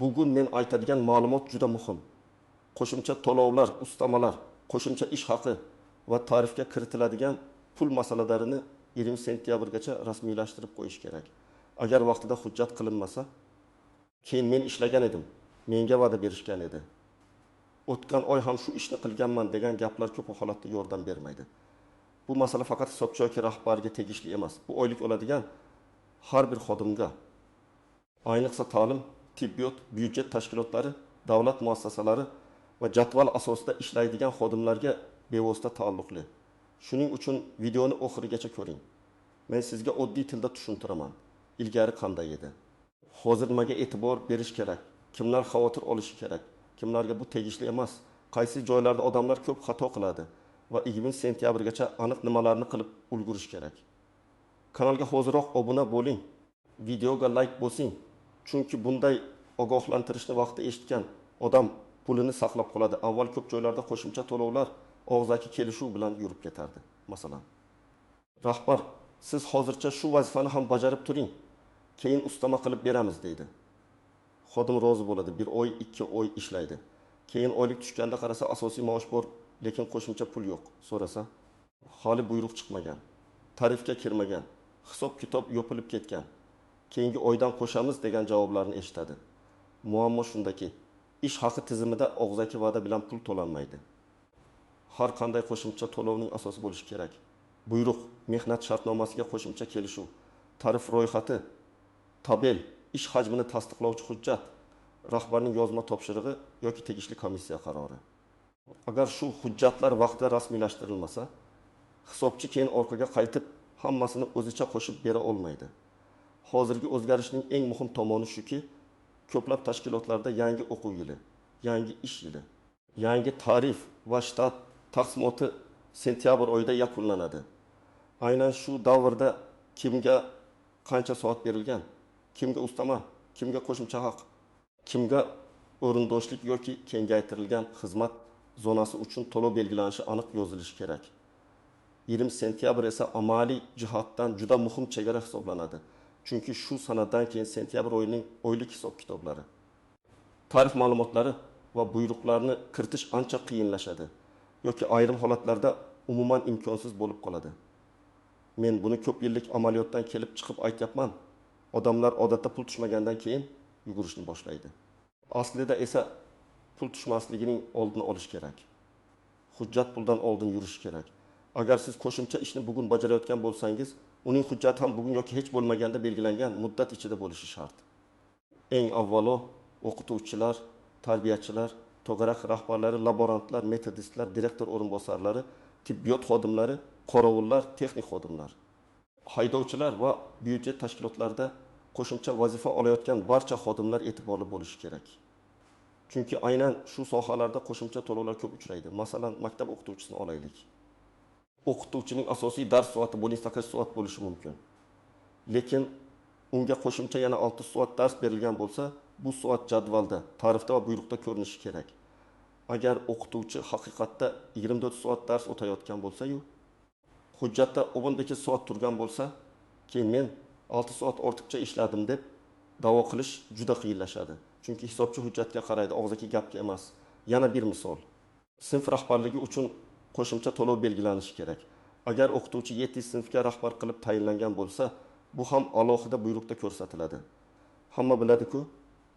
bugun men aytadigan ma'lumot juda muhim. Qo'shimcha to'lovlar, ustamalar, qo'shimcha ish haqi va tarifga kiritiladigan pul masalalarini 20 sentyabrgacha rasmiylashtirib qo'yish kerak. Agar vaqtida hujjat qilinmasa, keyin men ishlagan edim, menga va'da berishgan edi. O'tgan oy ham shu ishni qilganman degan gaplar ko'p holatda yordam bermaydi. Bu masala faqat hisobchi yoki rahbariga tegishli emas. Bu oylik oladigan har bir xodimga, ayniqsa ta'lim, tibbiyot, byudjet tashkilotlari, davlat muassasalari va jadval asosida ishlaydigan xodimlarga bevosita taalluqli. Shuning uchun videoni oxirigacha ko'ring. Men sizga oddiy tilda tushuntiraman. Ilgari qanday edi? Hozir nimaga e'tibor berish kerak? Kimlar xavotir olishi kerak? Kimlarga bu tegishli emas? Qaysi joylarda odamlar ko'p xato qiladi va 20 sentyabrgacha aniq nimalarni qilib ulgurish kerak? Kanalga hoziroq obuna bo'ling. Videoga like bosing. Chunki bunday ogohlantirishni vaqtida eshitgan odam pulini saqlab qoladi. Avval ko'p joylarda qo'shimcha to'lovlar og'zaki kelishuv bilan yurib ketardi. Masalan, rahbar, siz hozircha shu vazifani ham bajarib turing, keyin ustama qilib beramiz deydi. Xodim rozi bo'ladi, 1 oy, 2 oy ishlaydi. Keyin oylik tushganda qarasa asosiy maosh bor, lekin qo'shimcha pul yo'q. So'rasa, hali buyruq chiqmagan, tarifga kirmagan, hisob-kitob yopilib ketgan. Keyingi oydan qo'shamiz degan javoblarni eshitadi. Muammo shundaki, ish haqi tizimida og'zaki va'da bilan pul to'lanmaydi. Har qanday qo'shimcha to'lovning asosi bo'lishi kerak. Buyruq, mehnat shartnomasiga qo'shimcha kelishuv, tarif ro'yxati, tabel, ish hajmini tasdiqlovchi hujjat, rahbarning yozma topshirig'i yoki tegishli komissiya qarori. Agar shu hujjatlar vaqtida rasmiylashtirilmasa, hisobchi keyin orqaga qaytib hammasini o'zicha qo'shib bera olmaydi. Hozirgi o'zgarishning eng muhim tomoni shuki, ko'plab tashkilotlarda yangi o'quv yili, yangi ish yili, yangi tarif va shtat taqsimoti sentyabr oyida yakunlanadi. Aynan shu davrda kimga qancha soat berilgan, kimga ustama, kimga qo'shimcha haq, kimga o'rindoshlik yoki kengaytirilgan xizmat zonasi uchun to'lov belgilanishi aniq yozilishi kerak. 20 sentyabr esa amaliy jihatdan juda muhim chegara hisoblanadi. Chunki shu sanadan keyin sentyabr oyining oylik hisob-kitoblari, tarif ma'lumotlari va buyruqlarni kiritish ancha qiyinlashadi yoki ayrim holatlarda umuman imkonsiz bo'lib qoladi. Men buni ko'p yillik amaliyotdan kelib chiqib aytyapman. Odamlar odatda pul tushmagandan keyin yugurishni boshlaydi. Aslida esa pul tushmasligining oldini olish kerak. Hujjat puldan oldin yurish kerak. Agar siz qo'shimcha ishni bugun bajarayotgan bo'lsangiz, uning hujjati ham bugun yoki hech bo'lmaganda belgilangan muddat ichida bo'lishi shart. Eng avvalo o'qituvchilar, tarbiyachilar, to'garak rahbarlari, laborantlar, metodistlar, direktor o'rinbosarlari, tibbiyot xodimlari, qorovullar, texnik xodimlar, haydovchilar va byudjet tashkilotlarida qo'shimcha vazifa olayotgan barcha xodimlar e'tiborli bo'lishi kerak. Chunki aynan shu sohalarda qo'shimcha to'lovlar ko'p uchraydi. Masalan, maktab o'qituvchisini olaylik. O'qituvchining asosiy dars soati 8 soat bo'lishi mumkin. Lekin unga qo'shimcha yana 6 soat dars berilgan bo'lsa, bu soat jadvalda, tarifda va buyruqda ko'rinishi kerak. Agar o'qituvchi haqiqatda 24 soat dars o'tayotgan bo'lsa-yu, hujjatda 18 soat turgan bo'lsa, keyin men 6 soat ortiqcha ishladim deb da'vo qilish juda qiyinlashadi. Chunki hisobchi hujjatga qaraydi, og'zaki gapga emas. Yana bir misol. Sinf rahbarligi uchun qo'shimcha to'lov belgilanishi kerak. Agar o'qituvchi 7 sinfga rahbar qilib tayinlangan bo'lsa, bu ham alohida buyruqda ko'rsatiladi. Hamma biladi-ku,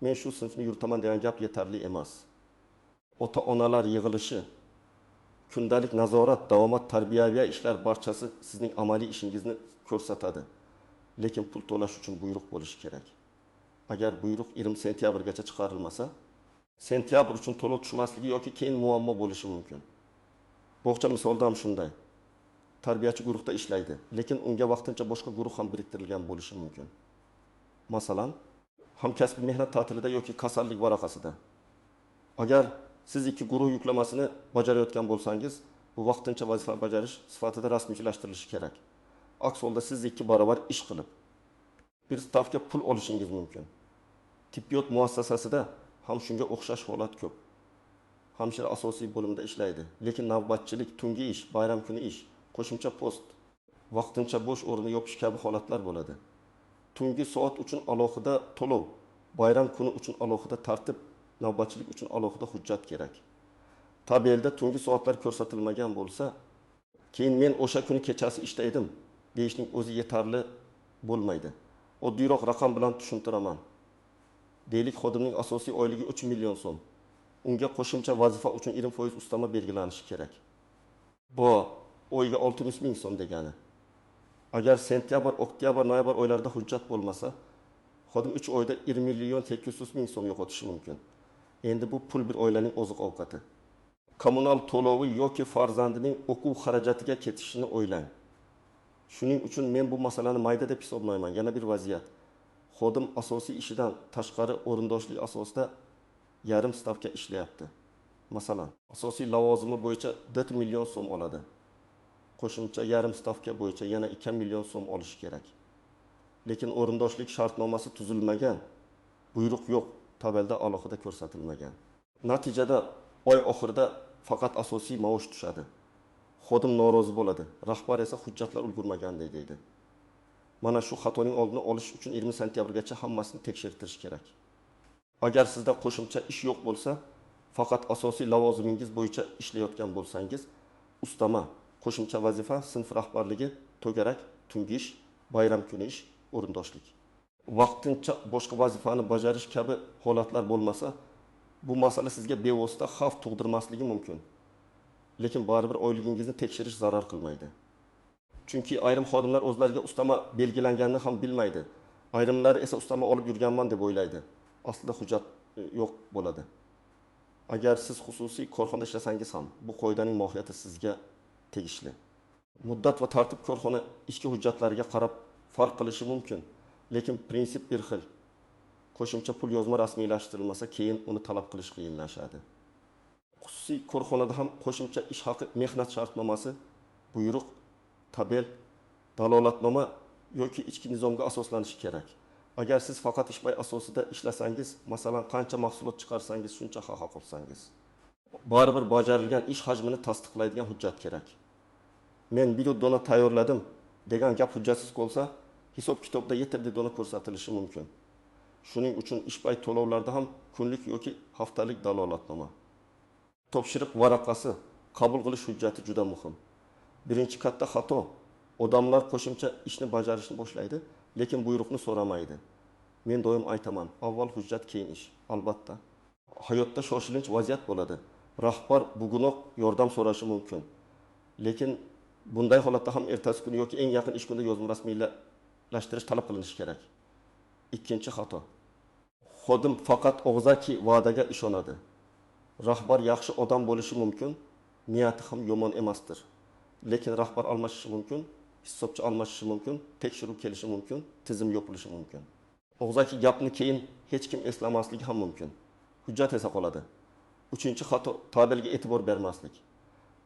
men shu sinfni yuritaman degan gap yetarli emas. Ota-onalar yig'ilishi, kundalik nazorat, davomat tarbiyaviy ishlar barchasi sizning amaliy ishingizni ko'rsatadi. Lekin pul to'lash uchun buyruq bo'lishi kerak. Agar buyruq 20 sentyabrgacha chiqarilmasa, sentyabr uchun to'lov tushmasligi yoki keyin muammo bo'lishi mumkin. Bog'cha misolda ham shunday. Tarbiyachi guruhda ishlaydi, lekin unga vaqtincha boshqa guruh ham biriktirilgan bo'lishi mumkin. Masalan, hamkasb mehnat ta'tilida yoki kasallik varaqasida. Agar siz ikki guruh yuklamasini bajarayotgan bo'lsangiz, bu vaqtincha vazifa bajarish sifatida rasmiylashtirilishi kerak. Aks holda siz ikki barobar ish qilib bir stavka pul olishingiz mumkin. Tibbiyot muassasasida ham shunga o'xshash holat ko'p. Hamshira asosiy bo'limda ishlaydi, lekin navbatchilik, tungi ish, bayram kuni ish, qo'shimcha post, vaqtincha bo'sh o'rni yopish kabi holatlar bo'ladi. Tungi soat uchun alohida to'lov, bayram kuni uchun alohida tartib, navbatchilik uchun alohida hujjat kerak. Tabelda tungi soatlar ko'rsatilmagan bo'lsa, keyin men o'sha kuni kechasi ishlaydim deyishning o'zi yetarli bo'lmaydi. Oddiyroq raqam bilan tushuntiraman. Deylik xodimning asosiy oyligi 3 million so'm. Unga qo'shimcha vazifa uchun 20% ustama belgilanishi kerak. Bu oyga 600 ming so'm degani. Agar sentyabr, oktyabr, noyabr oylarida hujjat bo'lmasa, xodim 3 oyda 20 million 800 ming so'm yo'qotishi mumkin. Endi bu pul bir oilaning oziq-ovqati. Kommunal to'lovi yoki farzandining o'quv xarajatiga ketishini o'ylang. Shuning uchun men bu masalani mayda deb hisoblayman. Yana bir vaziyat. Xodim asosiy ishidan tashqari o'rindoshlik asosida yarim stavka ishlayapti. Masalan, asosiy lavozimi bo'yicha 4 million so'm oladi. Qo'shimcha yarim stavka bo'yicha yana 2 million so'm olishi kerak. Lekin o'rindoshlik shartnomasi tuzilmagan, buyruq yo'q, tabelda alohida ko'rsatilmagan. Natijada oy oxirida faqat asosiy maosh tushadi. Xodim norozi bo'ladi, rahbar esa hujjatlar ulgurmagan deydi. Mana shu xatoning oldini olish uchun 20 sentyabrgacha hammasini tekshirtirish kerak. Agar sizda qo'shimcha ish yo'q bo'lsa, faqat asosiy lavozimingiz bo'yicha ishlayotgan bo'lsangiz, ustama, qo'shimcha vazifa, sinf rahbarligi, to'garak, tungi ish, bayram kuni ish, o'rindoshlik. Vaqtincha boshqa vazifani bajarish kabi holatlar bo'lmasa, bu masala sizga bevosita xavf tug'dirmasligi mumkin. Lekin baribir oyligingizni tekshirish zarar qilmaydi. Chunki ayrim xodimlar o'zlariga ustama belgilanganini ham bilmaydi. Ayrimlari esa ustama olib yurganman deb o'ylaydi. Aslida hujjat yo'q bo'ladi. Agar siz xususiy korxonada ishlasangiz ham, bu qoidaning mohiyati sizga tegishli. Muddat va tartib korxona ichki hujjatlariga qarab farq qilishi mumkin, lekin prinsip bir xil. Qo'shimcha pul yozma rasmiylashtirilmasa, keyin uni talab qilish qiyinlashadi. Xususiy korxonada ham qo'shimcha ish haqi mehnat shartnomasi, buyruq, tabel, dalolatnoma yoki ichki nizomga asoslanishi kerak. Agar siz faqat ishbay asosida ishlasangiz, masalan, qancha mahsulot chiqarsangiz, shuncha haq olsangiz, baribir bajarilgan ish hajmini tasdiqlaydigan hujjat kerak. Men bir dona tayyorladim degan gap hujjatsiz qolsa, hisob kitobda yetarli dona ko'rsatilishi mumkin. Shuning uchun ishbay to'lovlarda ham kunlik yoki haftalik dalolatnoma, topshiriq varaqasi, qabul qilish hujjati juda muhim. Birinchi katta xato, odamlar qo'shimcha ishni bajarishni boshlaydi, lekin buyruqni so'ramaydi. Men doim aytaman, avval hujjat, keyin ish. Albatta, hayotda shoshilinch vaziyat bo'ladi. Rahbar bugunoq yordam so'rashi mumkin. Lekin bunday holatda ham ertasi kuni yoki eng yaqin ish kunida yozma rasmiylashtirish talab qilinishi kerak. Ikkinchi xato, xodim faqat og'zaki va'daga ishonadi. Rahbar yaxshi odam bo'lishi mumkin, niyati ham yomon emasdir. Lekin rahbar almashishi mumkin, hisobchi almashishi mumkin, tekshiruv kelishi mumkin, tizim yopilishi mumkin. Og'zaki gapni keyin hech kim eslamasligi ham mumkin. Hujjat esa qoladi. Uchinchi xato, tabelga e'tibor bermaslik.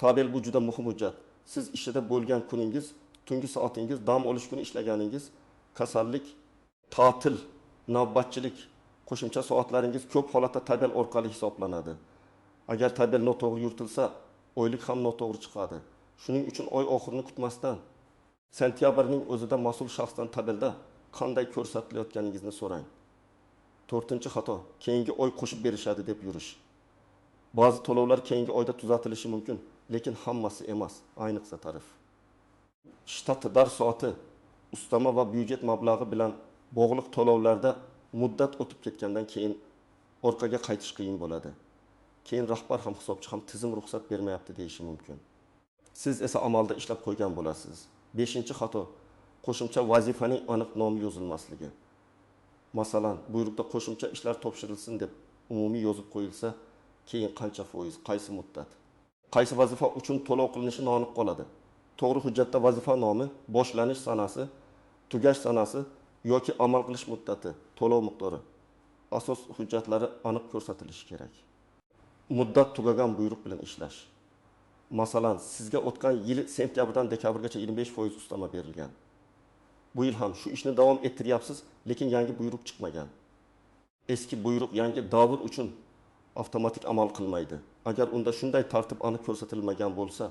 Tabel bu juda muhim hujjat. Siz ishida bo'lgan kuningiz, tungi soatingiz, dam olish kuni ishlaganingiz, kasallik, ta'til, navbatchilik, qo'shimcha soatlaringiz ko'p holatda tabel orqali hisoblanadi. Agar tabel noto'g'ri yuritilsa, oylik ham noto'g'ri chiqadi. Shuning uchun oy oxirini kutmasdan, sentyabrning o'zida mas'ul shaxsdan tabelda qanday ko'rsatilayotganingizni so'rang. To'rtinchi xato, keyingi oy qo'shib berishadi deb yurish. Ba'zi to'lovlar keyingi oyda tuzatilishi mumkin, lekin hammasi emas, ayniqsa tarif. Shtat dars soati, ustama va byudjet mablag'i bilan bog'liq to'lovlarda muddat o'tib ketgandan keyin orqaga qaytish qiyin bo'ladi. Keyin rahbar ham, hisobchi ham tizim ruxsat bermayapti deyishi mumkin. Siz esa amalda ishlab qo'ygan bo'lasiz. Beshinchi xato, qo'shimcha vazifaning aniq nomi yozilmasligi. Masalan, buyruqda qo'shimcha ishlar topshirilsin deb umumiy yozib qo'yilsa, keyin qancha foiz, qaysi muddat, qaysi vazifa uchun to'lov qilinishi noaniq qoladi. To'g'ri hujjatda vazifa nomi, boshlanish sanasi, tugash sanasi yoki amal qilish muddati, to'lov miqdori, asos hujjatlari aniq ko'rsatilishi kerak. Muddat tugagan buyruq bilan ishlash. Masalan, sizga o'tgan yil sentyabrdan dekabrgacha 25% ustama berilgan. Bu yil ham shu ishni davom ettiryapsiz, lekin yangi buyruq chiqmagan. Eski buyruq yangi davr uchun avtomatik amal qilmaydi. Agar unda shunday tartib aniq ko'rsatilmagan bo'lsa,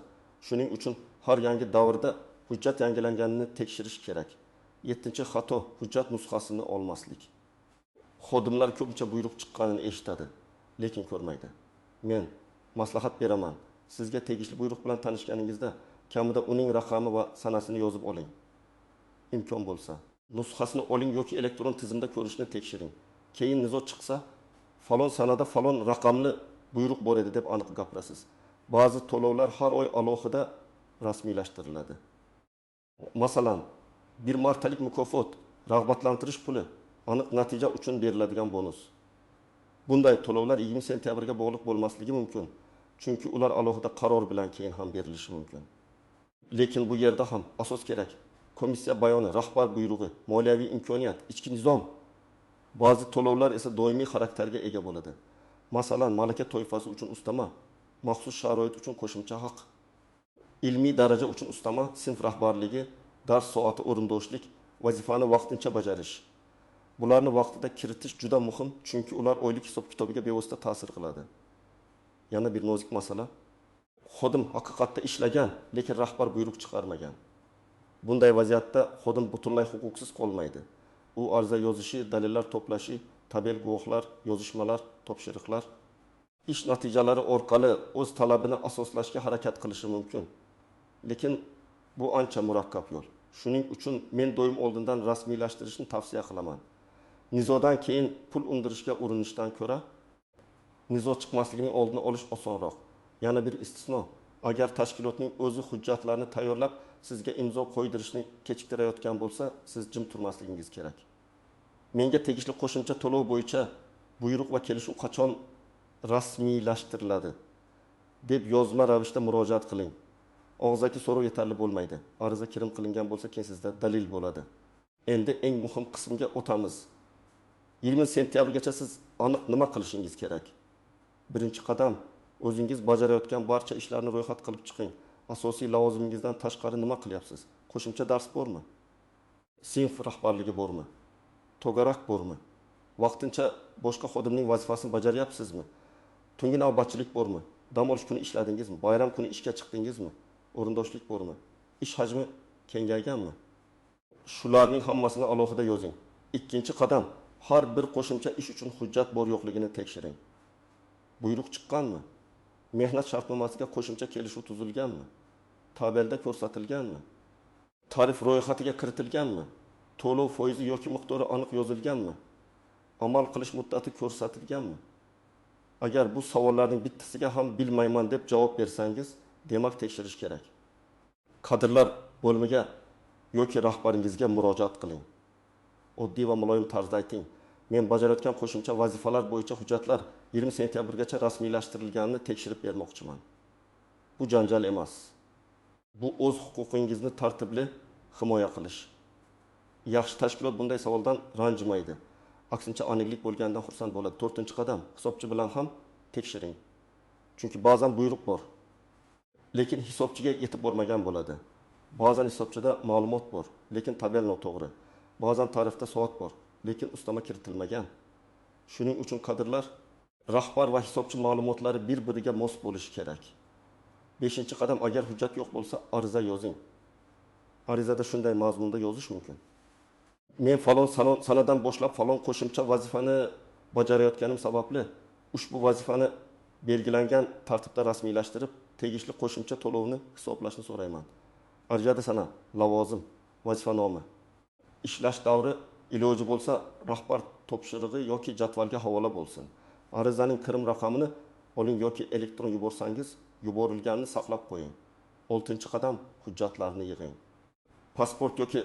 shuning uchun har yangi davrda hujjat yangilanganini tekshirish kerak. 7-xato, hujjat nusxasini olmaslik. Xodimlar ko'pincha buyruq chiqqanini eshitadi, lekin ko'rmaydi. Men maslahat beraman. Sizga tegishli buyruq bilan tanishganingizda kamida uning raqami va sanasini yozib oling. Imkon bo'lsa, nusxasini oling yoki elektron tizimda ko'rishni tekshiring. Keyin nizo chiqsa, falon sanada falon raqamli buyruq bor edi deb aniq gapirasiz. Ba'zi to'lovlar har oy alohida rasmiylashtiriladi. Masalan, bir martalik mukofot, rag'batlantirish puli, aniq natija uchun beriladigan bonus. Bunday to'lovlar 20 sentyabrga bog'liq bo'lmasligi mumkin, chunki ular alohida qaror bilan keyin ham berilishi mumkin. Lekin bu yerda ham asos kerak. Komissiya bayoni, rahbar buyrug'i, moliyaviy imkoniyat, ichki nizom. Ba'zi to'lovlar esa doimiy xarakterga ega bo'ladi. Masalan, malaka toifasi uchun ustama, maxsus sharoit uchun qo'shimcha haq, ilmiy daraja uchun ustama, sinf rahbarligi, dars soati o'rindoshlik, vazifani vaqtincha bajarish. Bularni vaqtida kiritish juda muhim, chunki ular oylik hisob-kitobiga bevosita ta'sir qiladi. Yana bir nozik masala. Xodim haqiqatda ishlagan, lekin rahbar buyruq chiqarmagan. Bunday vaziyatda xodim butunlay huquqsiz qolmaydi. U ariza yozishi, dalillar to'plashi, tabel guvohlar, yozishmalar, topshiriqlar, ish natijalari orqali o'z talabini asoslashga harakat qilishi mumkin. Lekin bu ancha murakkab yo'l. Shuning uchun men doim oldindan rasmiylashtirishni tavsiya qilaman. Nizodan keyin pul undirishga urinishdan ko'ra, nizo chiqmasligining oldini olish osonroq. Yana bir istisno. Agar tashkilotning o'zi hujjatlarni tayyorlab, sizga imzo qo'ydirishni kechiktirayotgan bo'lsa, siz jim turmasligingiz kerak. Menga tegishli qo'shimcha to'lov bo'yicha buyruq va kelishuv qachon rasmiylashtiriladi deb yozma ravishda murojaat qiling. Og'zaki so'rov yetarli bo'lmaydi. Ariza kirim qilingan bo'lsa, keyin sizda dalil bo'ladi. Endi eng muhim qismga o'tamiz. 20 sentyabrgacha siz aniq nima qilishingiz kerak? Birinchi qadam, o'zingiz bajarayotgan barcha ishlarni ro'yxat qilib chiqing. Asosiy lavozimingizdan tashqari nima qilyapsiz? Qo'shimcha dars bormi? Sinf rahbarligi bormi? To'garak bormi? Vaqtincha boshqa xodimning vazifasini bajaryapsizmi? Tungi navbatchilik bormi? Dam olish kuni ishladingizmi? Bayram kuni ishga chiqdingizmi? O'rindoshlik bormi? Ish hajmi kengayganmi? Shularning hammasini alohida yozing. Ikkinchi qadam, har bir qo'shimcha ish uchun hujjat bor yo'qligini tekshiring. Buyruq chiqqanmi? Mehnat shartnomasiga qo'shimcha kelishuv tuzilganmi? Tabelda ko'rsatilganmi? Tarif ro'yxatiga kiritilganmi? To'lov foizi yoki miqdori aniq yozilganmi? Amal qilish muddati ko'rsatilganmi? Agar bu savollarning bittasiga ham bilmayman deb javob bersangiz, demak tekshirish kerak. Kadrlar bo'limiga yoki rahbaringizga murojaat qiling. Oddiy va muloyim tarzda ayting. Men bajarayotgan qo'shimcha vazifalar bo'yicha hujjatlar 20 sentyabrgacha rasmiylashtirilganini tekshirib bermoqchiman. Bu janjal emas. Bu o'z huquqingizni tartibli himoya qilish. Yaxshi tashkilot bunday savoldan ranjimaydi. Aksincha aniqlik bo'lganidan xursand bo'ladi. 4-qadam, hisobchi bilan ham tekshiring. Chunki ba'zan buyruq bor, lekin hisobchiga yetib bormagan bo'ladi. Ba'zan hisobchida ma'lumot bor, lekin tabel noto'g'ri. Ba'zan tarifda soat bor, lekin ustama kiritilmagan. Shuning uchun kadrlar, rahbar va hisobchi ma'lumotlari bir-biriga mos bo'lishi kerak. 5-qadam, agar hujjat yo'q bo'lsa, ariza yozing. Arizada shunday mazmunda yozish mumkin. Men falon sanadan boshlab falon qo'shimcha vazifani bajarayotganim sababli ushbu vazifani belgilangan tartibda rasmiylashtirib, tegishli qo'shimcha to'lovni hisoblashni so'rayman. Arizada sana, lavozim, vazifa nomi, ishlash davri iloji bo'lsa rahbar topshirig'i yoki jadvalga havola bo'lsin. Arizaning kirim raqamini oling yoki elektron yuborsangiz, yuborilganini saqlab qo'ying. 6-qadam, hujjatlarni yig'ing. Pasport yoki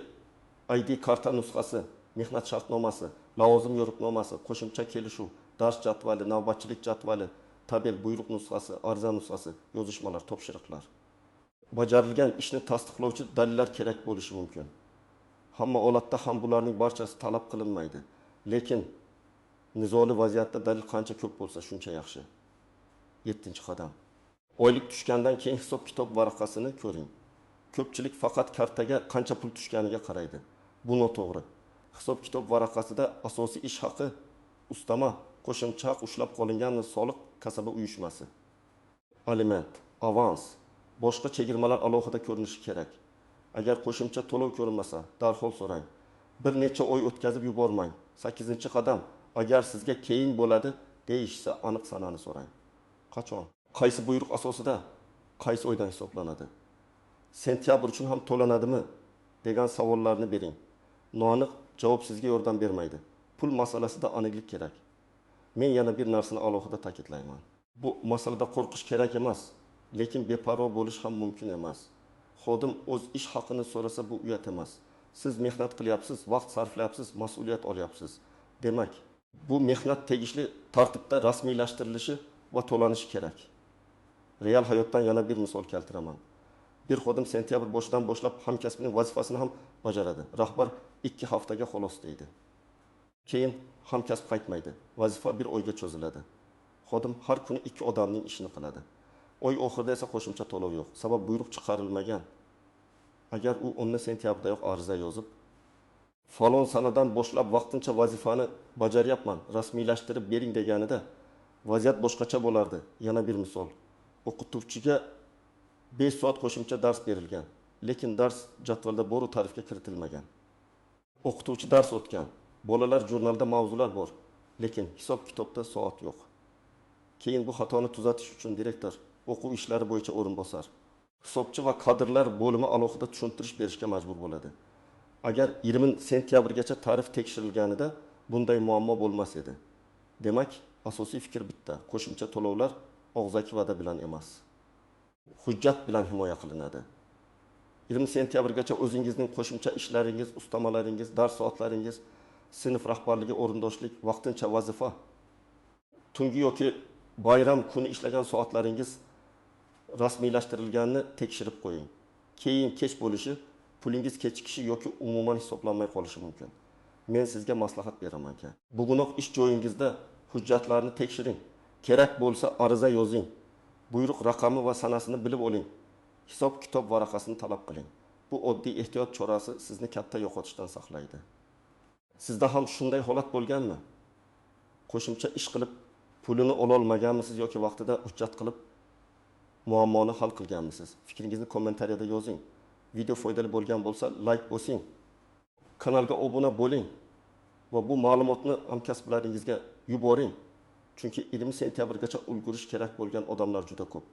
ID karta nusxasi, mehnat shartnomasi, lavozim yo'riqnomasi, qo'shimcha kelishuv, dars jadvali, navbatchilik jadvali, tabel, buyruq nusxasi, ariza nusxasi, yozishmalar, topshiriqlar. Bajarilgan ishni tasdiqlovchi dalillar kerak bo'lishi mumkin. Hamma holatda ham bularning barchasi talab qilinmaydi. Lekin nizoli vaziyatda dalil qancha ko'p bo'lsa, shuncha yaxshi. 7-qadam. Oylik tushgandan keyin hisob-kitob varaqasini ko'ring. Ko'pchilik faqat kartaga qancha pul tushganiga qaraydi. Bu noto'g'ri. Hisob-kitob varaqasida asosiy ish haqi, ustama, qo'shimcha haq ushlab qolingan soliq kasaba uyushmasi, aliment, avans, boshqa chegirmalar alohida ko'rinishi kerak. Agar qo'shimcha to'lov ko'rinmasa, darhol so'rang. Bir necha oy o'tkazib yubormang. 8-qadam, Agar sizga keyin bo'ladi deyishsa, aniq sanani so'rang. Qachon? Qaysi buyruq asosida? Qaysi oydan hisoblanadi? Sentyabr uchun ham to'lanadimi degan savollarni bering. Noaniq javob sizga yordam bermaydi. Pul masalasida aniqlik kerak. Men yana bir narsani alohida ta'kidlayman. Bu masalada qo'rqish kerak emas, lekin beparvo bo'lish ham mumkin emas. Xodim o'z ish haqini so'rasa bu uyat emas. Siz mehnat qilyapsiz, vaqt sarflayapsiz, mas'uliyat olyapsiz. Demak, bu mehnat tegishli tartibda rasmiylashtirilishi va to'lanishi kerak. Real hayotdan yana bir misol keltiraman. Bir xodim sentyabr boshidan boshlab hamkasbining vazifasini ham bajaradi. Rahbar 2 haftaga xolos deydi. Keyin hamkasb qaytmaydi. Vazifa bir oyga cho'ziladi. Xodim har kuni 2 odamning ishini qiladi. Oy oxirida esa qo'shimcha to'lov yo'q. Sabab buyruq chiqarilmagan. Agar u 10 sentyabrdayok ariza yozib, falon sanadan boshlab vaqtincha vazifani bajaryapman, rasmiylashtirib bering deganida vaziyat boshqacha bo'lardi. Yana bir misol. O'qituvchiga 5 soat qo'shimcha dars berilgan, lekin dars jadvalda boru tarifga kiritilmagan. O'qituvchi dars o'tgan, bolalar jurnalda mavzular bor, lekin hisob kitobda soat yo'q. Keyin bu xatoni tuzatish uchun direktor, o'quv ishlari bo'yicha o'rinbosar, hisobchi va kadrlar bo'limi alohida tushuntirish berishga majbur bo'ladi. Agar 20 sentyabrgacha tarif tekshirilganida bunday muammo bo'lmas edi. Demak, asosiy fikr bitta: qo'shimcha to'lovlar og'zaki va'da bilan emas, hujjat bilan himoya qilinadi. 20 sentyabrgacha o'zingizning qo'shimcha ishlaringiz, ustamalaringiz, dars soatlaringiz, sinf rahbarligi o'rindoshlik, vaqtincha vazifa, tungi yoki bayram kuni ishlagan soatlaringiz rasmiylashtirilganini tekshirib qo'ying. Keyin kech bo'lishi, pulingiz kechikishi yoki umuman hisoblanmay qolishi mumkin. Men sizga maslahat beraman. Bugunoq ish joyingizda hujjatlarni tekshiring. Kerak bo'lsa ariza yozing. Buyruq raqami va sanasini bilib oling. Hisob kitob varaqasini talab qiling. Bu oddiy ehtiyot chorasi sizni katta yo'qotishdan saqlaydi. Sizda ham shunday holat bo'lganmi? Qo'shimcha ish qilib pulini ola olmaganmisiz yoki vaqtida hujjat qilib muammoni hal qilganmisiz? Fikringizni kommentariyada yozing. Video foydali bo'lgan bo'lsa like bosing. Kanalga obuna bo'ling va bu ma'lumotni hamkasblaringizga yuboring. Chunki 20 sentyabrgacha ulgurish kerak bo'lgan odamlar juda ko'p.